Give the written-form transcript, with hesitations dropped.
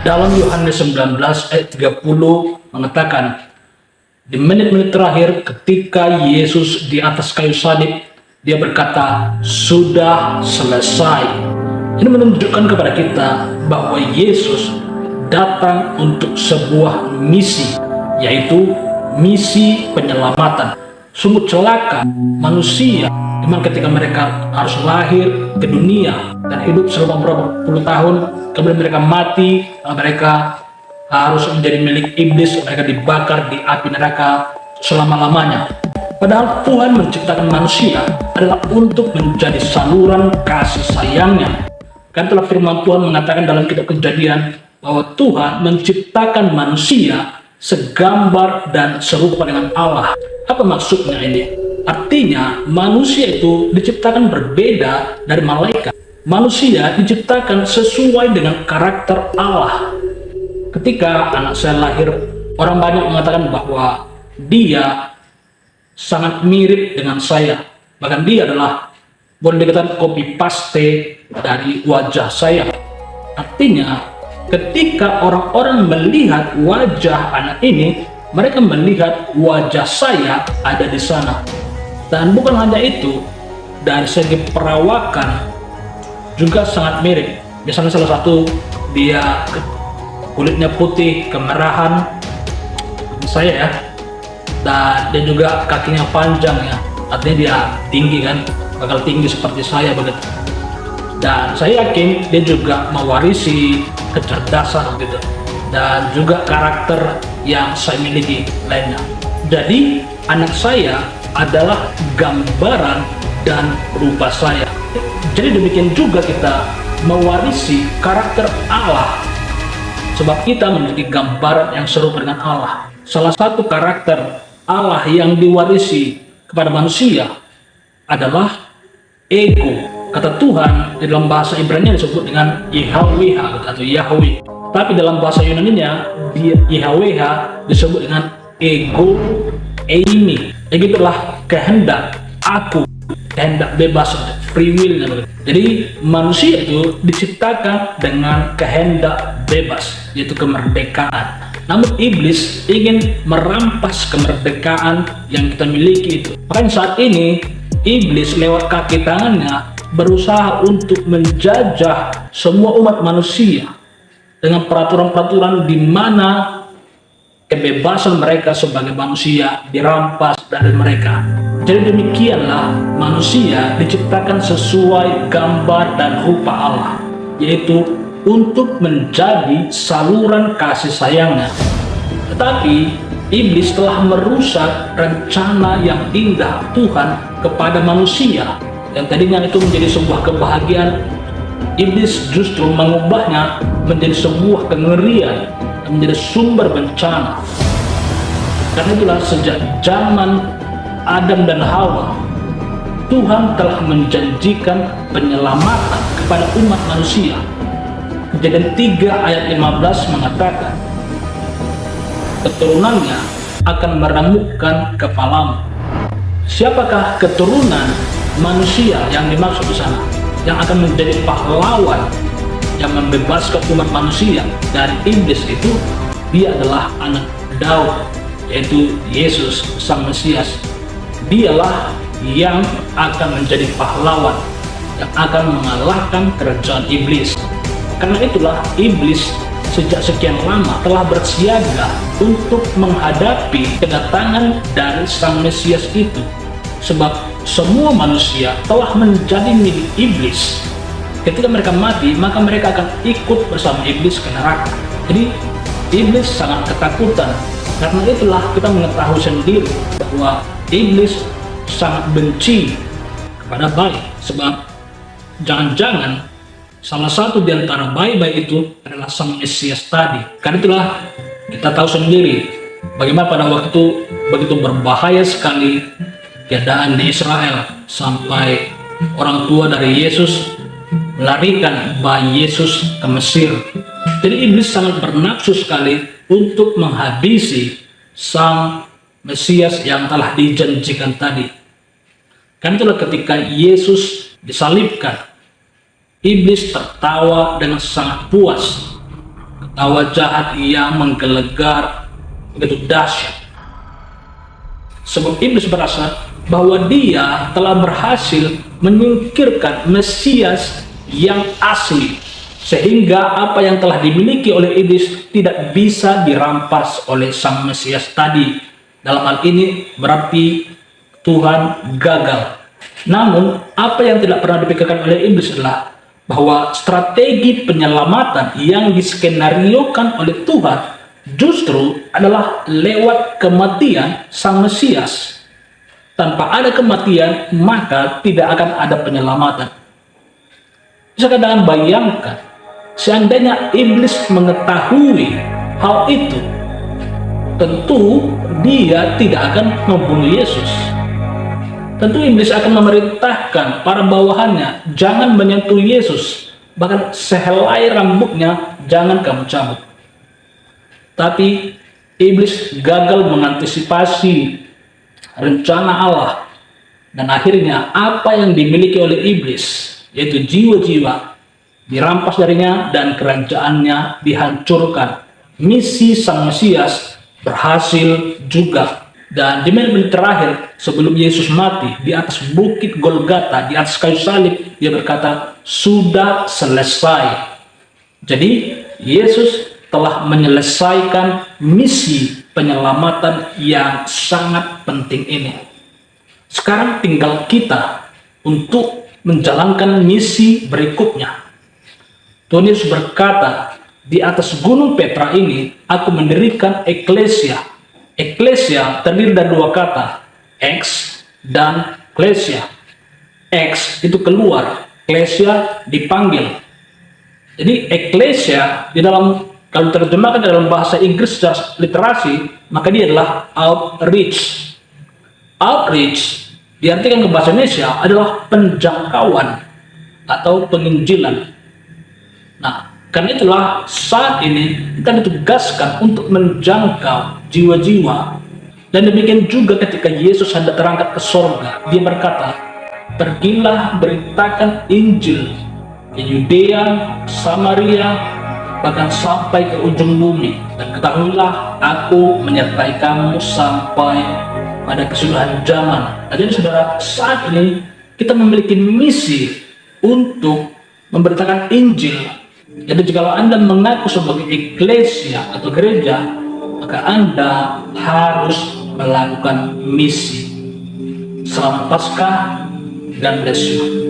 Dalam Yohanes 19 ayat 30 mengatakan, di menit-menit terakhir ketika Yesus di atas kayu salib, dia berkata, "Sudah selesai." Ini menunjukkan kepada kita bahwa Yesus datang untuk sebuah misi, yaitu misi penyelamatan. Sungguh celaka manusia dimana ketika mereka harus lahir ke dunia dan hidup selama berapa puluh tahun, kemudian mereka mati, mereka harus menjadi milik iblis, mereka dibakar di api neraka selama-lamanya. Padahal Tuhan menciptakan manusia adalah untuk menjadi saluran kasih sayangnya. Kan telah firman Tuhan mengatakan dalam kitab Kejadian bahwa Tuhan menciptakan manusia segambar dan serupa dengan Allah. Apa maksudnya ini? Artinya manusia itu diciptakan berbeda dari malaikat. Manusia diciptakan sesuai dengan karakter Allah. Ketika anak saya lahir, orang banyak mengatakan bahwa dia sangat mirip dengan saya. Bahkan dia adalah, boleh dikatakan, copy paste dari wajah saya. Artinya, ketika orang-orang melihat wajah anak ini, mereka melihat wajah saya ada di sana. Dan bukan hanya itu, dari segi perawakan juga sangat mirip. Misalnya salah satu, dia kulitnya putih, kemerahan, saya ya, dan dia juga kakinya panjang ya, artinya dia tinggi kan, bakal tinggi seperti saya begitu. Dan saya yakin dia juga mewarisi kecerdasan gitu, dan juga karakter yang saya miliki lainnya. Jadi anak saya adalah gambaran dan rupa saya. Jadi demikian juga kita mewarisi karakter Allah, sebab kita memiliki gambaran yang serupa dengan Allah. Salah satu karakter Allah yang diwarisi kepada manusia adalah ego. Kata Tuhan di dalam bahasa Ibrani disebut dengan Yahweh atau Yahweh. Tapi dalam bahasa Yunani-nya Yahweh disebut dengan ego eimi. Begitulah kehendak aku, kehendak bebas, free will. Jadi manusia itu diciptakan dengan kehendak bebas, yaitu kemerdekaan. Namun iblis ingin merampas kemerdekaan yang kita miliki itu. Makanya saat ini iblis lewat kaki tangannya berusaha untuk menjajah semua umat manusia dengan peraturan-peraturan di mana kebebasan mereka sebagai manusia dirampas dari mereka. Jadi demikianlah manusia diciptakan sesuai gambar dan rupa Allah, yaitu untuk menjadi saluran kasih sayangnya. Tetapi iblis telah merusak rencana yang indah Tuhan kepada manusia, yang tadinya itu menjadi sebuah kebahagiaan. Iblis justru mengubahnya menjadi sebuah kengerian, menjadi sumber bencana. Karena itulah sejak zaman Adam dan Hawa, Tuhan telah menjanjikan penyelamatan kepada umat manusia. Kejadian 3 ayat 15 mengatakan, keturunannya akan meremukkan kepalamu. Siapakah keturunan manusia yang dimaksud di sana, yang akan menjadi pahlawan yang membebaskan umat manusia dari iblis itu? Dia adalah anak Daud, yaitu Yesus Sang Mesias. Dialah yang akan menjadi pahlawan yang akan mengalahkan kerajaan iblis. Karena itulah iblis sejak sekian lama telah bersiaga untuk menghadapi kedatangan dari Sang Mesias itu, sebab semua manusia telah menjadi milik iblis. Ketika mereka mati, maka mereka akan ikut bersama iblis ke neraka. Jadi iblis sangat ketakutan. Karena itulah kita mengetahui sendiri bahwa iblis sangat benci kepada bayi, sebab jangan-jangan salah satu di antara bayi-bayi itu adalah Sang Mesias tadi. Karena itulah kita tahu sendiri bagaimana pada waktu itu begitu berbahaya sekali keadaan di Israel, sampai orang tua dari Yesus melarikan bayi Yesus ke Mesir. Jadi iblis sangat bernafsu sekali untuk menghabisi Sang Mesias yang telah dijanjikan tadi. Karena itulah ketika Yesus disalibkan, iblis tertawa dengan sangat puas. Ketawa jahat yang menggelegar begitu dahsyat. Sebab iblis merasa bahwa dia telah berhasil menyingkirkan Mesias yang asli, sehingga apa yang telah dimiliki oleh iblis tidak bisa dirampas oleh sang Mesias tadi. Dalam hal ini berarti Tuhan gagal. Namun apa yang tidak pernah dipikirkan oleh iblis adalah bahwa strategi penyelamatan yang diskenariokan oleh Tuhan justru adalah lewat kematian sang Mesias. Tanpa ada kematian, maka tidak akan ada penyelamatan. Bisa kalian bayangkan, seandainya iblis mengetahui hal itu, tentu dia tidak akan membunuh Yesus. Tentu iblis akan memerintahkan para bawahannya, jangan menyentuh Yesus, bahkan sehelai rambutnya jangan kamu cabut. Tapi iblis gagal mengantisipasi rencana Allah, dan akhirnya apa yang dimiliki oleh iblis, yaitu jiwa-jiwa, dirampas darinya dan kerajaannya dihancurkan. Misi sang Mesias berhasil juga. Dan di menit terakhir sebelum Yesus mati di atas bukit Golgota, di atas kayu salib, dia berkata, sudah selesai. Jadi Yesus telah menyelesaikan misi penyelamatan yang sangat penting ini. Sekarang tinggal kita untuk menjalankan misi berikutnya. Tuhan Yesus berkata, di atas gunung Petra ini aku mendirikan eklesia. Eklesia terdiri dari dua kata, ex dan klesia. Ex itu keluar, klesia dipanggil. Jadi eklesia di dalam, kalau terjemahkan dalam bahasa Inggris secara literasi, maka dia adalah outreach. Outreach diartikan ke bahasa Indonesia adalah penjangkauan atau penginjilan. Nah, karena itulah saat ini kita ditugaskan untuk menjangkau jiwa-jiwa. Dan demikian juga ketika Yesus hendak terangkat ke sorga, dia berkata, pergilah beritakan Injil ke Yudea, Samaria, bahkan sampai ke ujung bumi. Dan ketahuilah, aku menyertai kamu sampai pada kesudahan zaman. Jadi saudara, saat ini kita memiliki misi untuk memberitakan Injil. Jadi jika Anda mengaku sebagai eklesia atau gereja, maka Anda harus melakukan misi. Selamat Paskah, God bless you.